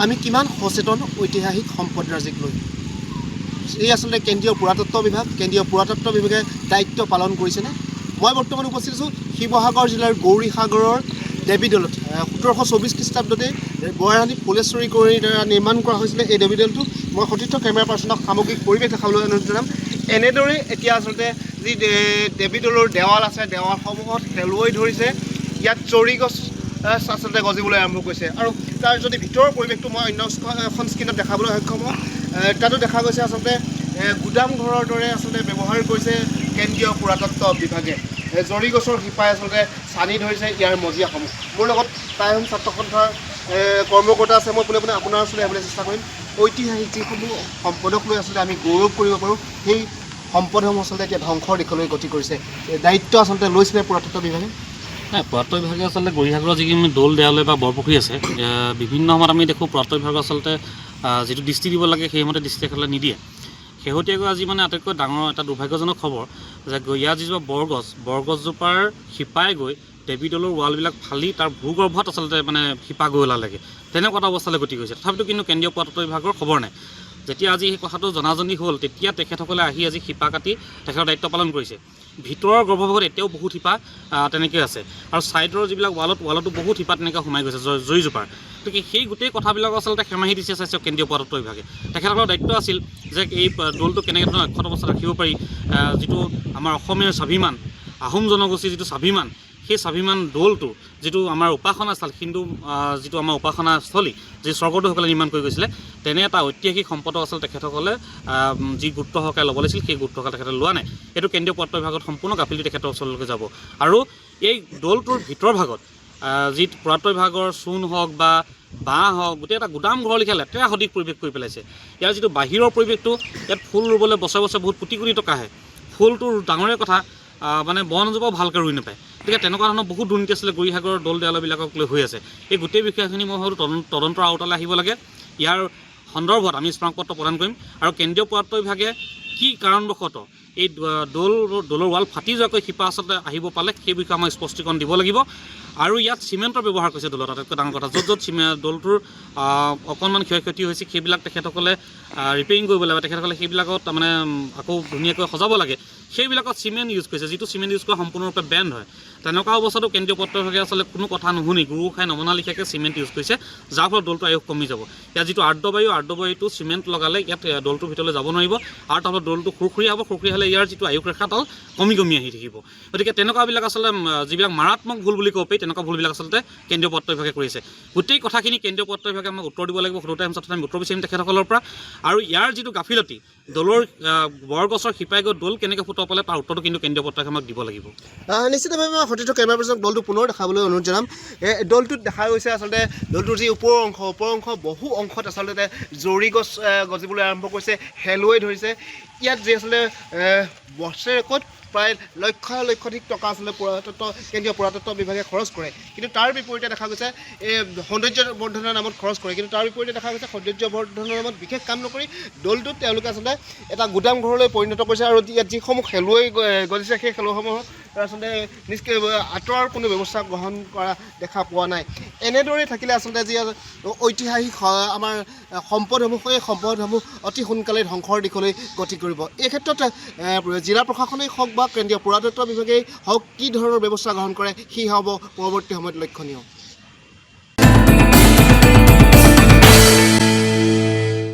আমি কিমান সচেতন ঐতিহাসিক সম্পদৰাজিক লৈ। এই আচলতে কেন্দ্ৰীয় পুৰাতত্ব বিভাগ, কেন্দ্ৰীয় পুৰাতত্ব বিভাগে দায়িত্ব পালন কৰিছেনে? মই বৰ্তমান উপস্থিত আছোঁ শিৱসাগৰ জিলাৰ গৌৰীসাগৰৰ দেৱীদৌলত। 1724 খ্ৰীষ্টাব্দতে বৰাহানি ফুলেশ্বৰী কৰি নিৰ্মাণ কৰা হৈছিলে এই দেৱীদৌলটো। মই সতীৰ্থ কেমেৰা পাৰ্চনক সামগ্ৰিক পৰিৱেশ দেখাবলৈ অনুৰোধ জনাম। এনেদৰে এতিয়া আচলতে যি দেৱীদৌলৰ দেৱাল আছে, দেৱালসমূহত শেলুৱৈ ধৰিছে। ইয়াত চৰি গছ আচলতে গজিবলৈ আৰম্ভ কৰিছে। আৰু তাৰ যদি ভিতৰৰ পৰিৱেশটো মই অন্য এখন স্ক্ৰীণত দেখাবলৈ সক্ষম হওঁ, তাতো দেখা গৈছে আচলতে গুদাম ঘৰৰ দৰে আচলতে ব্যৱহাৰ কৰিছে কেন্দ্ৰীয় পুৰাতত্ব বিভাগে। জৰি গছৰ শিপাই আচলতে চানি ধৰিছে ইয়াৰ মজিয়াসমূহ। মোৰ লগত প্ৰায়সমূহ ছাত্ৰ সন্থাৰ কৰ্মকৰ্তা আছে। মই পোনে পোনে আপোনাৰ ওচৰলৈ আহিবলৈ চেষ্টা কৰিম। ঐতিহাসিক যিসমূহ সম্পদক লৈ আচলতে আমি গৌৰৱ কৰিব পাৰোঁ, সেই সম্পদসমূহ আচলতে এতিয়া ধ্বংসৰ দিশলৈ গতি কৰিছে। দায়িত্ব আচলতে লৈছিলে পুৰাতত্ব বিভাগে। পুৰাতত্ব বিভাগে আচলতে গৌৰীসাগৰৰ যিখিনি দৌল দেৱালয় বা বৰপুখুৰী আছে, বিভিন্ন সময়ত আমি দেখোঁ পুৰাতত্ব বিভাগে আচলতে যিটো দৃষ্টি দিব লাগে সেইমতে দৃষ্টি আচলতে নিদিয়ে। শেহতীয়াকৈ আজি আটাইতকৈ ডাঙৰ এটা দুৰ্ভাগ্যজনক খবৰ যে ইয়াৰ যিজোপা বৰগছজোপাৰ শিপাই গৈ দেৱীদৌলৰ ৱালবিলাক ফালি তাৰ ভূগৰ্ভত আচলতে শিপা গৈ ওলালেগৈ। তেনেকুৱা এটা অৱস্থালৈ গতি কৰিছে। তথাপিতো কিন্তু কেন্দ্ৰীয় পুৰাতত্ব বিভাগৰ খবৰ নাই। যেতিয়া আজি সেই কথাটো জনাজনি হ'ল, তেতিয়া তেখেতসকলে আহি আজি শিপা কাটি তেখেতৰ দায়িত্ব পালন কৰিছে। ভিতৰৰ গৰ্ভভাগত এতিয়াও বহুত শিপা তেনেকৈ আছে, আৰু ছাইডৰ যিবিলাক ৱালতো বহুত শিপা তেনেকৈ সোমাই গৈছে জৰিজোপাৰ। গতিকে সেই গোটেই কথাবিলাক আচলতে সেমাহি দিছে চাইছে কেন্দ্ৰীয় পুৰাতত্ব বিভাগে। তেখেতসকলৰ দায়িত্ব আছিল যে এই দৌলটো কেনেকৈ ধৰণৰ অক্ষত অৱস্থাত ৰাখিব পাৰি, যিটো আমাৰ অসমীয়াৰ স্বাভিমান, আহোম জনগোষ্ঠীৰ যিটো স্বাভিমান, সেই স্বাভিমান দৌলটো যিটো আমাৰ উপাসনাস্থল, হিন্দু যিটো আমাৰ উপাসনাস্থলী, যি স্বৰ্গদেউসকলে নিৰ্মাণ কৰি গৈছিলে, তেনে এটা ঐতিহাসিক সম্পদক আচলতে তেখেতসকলে যি গুৰুত্ব সহকাৰে ল'ব লাগিছিল সেই গুৰুত্ব সহকাৰে তেখেতে লোৱা নাই। এইটো কেন্দ্ৰীয় পুৰাতত্ব বিভাগত সম্পূৰ্ণ গাফিলতি তেখেতৰ ওচৰলৈকে যাব। আৰু এই দৌলটোৰ ভিতৰ ভাগত যি পুৰাতত্ব বিভাগৰ চূণ হওক বা বাঁহ হওক, গোটেই এটা গুদাম ঘৰ লিখা লেতেৰা সদৃশ পৰিৱেশ কৰি পেলাইছে। ইয়াৰ যিটো বাহিৰৰ পৰিৱেশটো, ইয়াত ফুল ৰুবলৈ বছৰে বছৰে বহুত কোটি কোটি টকা আহে, ফুলটো ডাঙৰে কথা, বন এজোপাও ভালকৈ ৰুই নাপায়। গতিকে তেনেকুৱা ধৰণৰ বহুত দুৰ্নীতি আছিলে গৌৰীসাগৰৰ দৌল দেৱালয়বিলাকক লৈ হৈ আছে। এই গোটেই বিষয়খিনি মই ভাবোঁ তদন্তৰ আওতালৈ আহিব লাগে। ইয়াৰ সন্দৰ্ভত আমি স্মাৰকপত্ৰ প্ৰদান কৰিম। আৰু কেন্দ্ৰীয় পুৰাতত্ব বিভাগে কি কাৰণবশতঃ এই দৌলৰ ৱাল ফাটি যোৱাকৈ শিপা আচলতে আহিব পালে সেই বিষয়ে আমাক স্পষ্টীকৰণ দিব লাগিব। আৰু ইয়াত চিমেণ্টৰ ব্যৱহাৰ কৰিছে দৌলত, আটাইতকৈ ডাঙৰ কথা। য'ত দৌলটোৰ অকণমান ক্ষয় ক্ষতি হৈছে সেইবিলাক তেখেতসকলে ৰিপেয়াৰিং কৰিব লাগে, তেখেতসকলে সেইবিলাকত আকৌ ধুনীয়াকৈ সজাব লাগে। সেইবিলাকত চিমেণ্ট ইউজ কৰিছে, যিটো চিমেণ্ট ইউজ কৰা সম্পূৰ্ণৰূপে বেণ্ড হয়। তেনেকুৱা অৱস্থাতো কেন্দ্ৰীয় পুৰাতত্ব বিভাগে আচলতে কোনো কথা নুশুনি গুৰু খাই নমনা লিখিয়াকৈ চিমেণ্ট ইউজ কৰিছে, যাৰ ফলত দৌলটোৰ আয়ুস কমি যাব। ইয়াত যিটো আৰ্দ্ৰবায়ুটো চিমেণ্ট লগালে ইয়াত দৌলটোৰ ভিতৰলৈ যাব নোৱাৰিব, আৰু তাৰ ফলত দৌলটো খুৰখুৰীয়া হ'ব। খুৰখুৰীয়া হ'লে ইয়াৰ যিটো আয়ুস ৰেখাডাল কমি আহি থাকিব। গতিকে তেনেকুৱাবিলাক আচলতে যিবিলাক মাৰাত্মক ভুল বুলি ক'ব পাৰি, তেনেকুৱা ভুলবিলাক আচলতে কেন্দ্ৰীয় পুৰাতত্ব বিভাগে কৰিছে। গোটেই কথাখিনি কেন্দ্ৰীয় পুৰাতত্ব বিভাগে আমাক উত্তৰ দিব লাগিব। সদুতা হিমচত আমি উত্তৰ বিচাৰিম তেখেতসকলৰ পৰা। আৰু ইয়াৰ যিটো গাফিলতি, দৌলৰ বৰগছৰ শিপাই গৈ দৌল কেনেকৈ ফুটাব পালে তাৰ উত্তৰটো কিন্তু কেন্দ্ৰীয় পুৰাতত্ব বিভাগে আমাক দিব লাগিব। নিশ্চিতভাৱে মই সতীৰ্থ কেমেৰা পাৰ্চনক দৌলটো পুনৰ দেখাবলৈ অনুৰোধ জনাম। দৌলটোত দেখা গৈছে আচলতে দৌলটোৰ যি ওপৰ অংশ বহু অংশত আচলতে জৰি গছ গজিবলৈ আৰম্ভ কৰিছে, শেলুৱৈ ধৰিছে। ইয়াত যি আচলতে বছৰেকত প্ৰায় লক্ষাধিক টকা আচলতে কেন্দ্ৰীয় পুৰাতত্ব বিভাগে খৰচ কৰে, কিন্তু তাৰ বিপৰীতে দেখা গৈছে এই সৌন্দৰ্য বৰ্ধনৰ নামত খৰচ কৰে, কিন্তু তাৰ বিপৰীতে দেখা গৈছে সৌন্দৰ্য বৰ্ধনৰ নামত বিশেষ কাম নকৰি দৌলটোত তেওঁলোকে আচলতে এটা গুদাম ঘৰলৈ পৰিণত কৰিছে। আৰু ইয়াত যিসমূহ শেলুৱৈ গজিছে সেই শেলুৱৈসমূহৰ আচলতে আঁতৰৰ কোনো ব্যৱস্থা গ্ৰহণ কৰা দেখা পোৱা নাই। এনেদৰে থাকিলে আচলতে যি ঐতিহাসিক আমাৰ সম্পদসমূহ, সেই সম্পদসমূহ অতি সোনকালে ধ্বংসৰ দিশলৈ গতি কৰিব। এই ক্ষেত্ৰত জিলা প্ৰশাসনেই হওক বা কেন্দ্ৰীয় পুৰাতত্ব বিভাগেই হওক কি ধৰণৰ ব্যৱস্থা গ্ৰহণ কৰে, সি হ'ব পৰৱৰ্তী সময়ত লক্ষণীয়।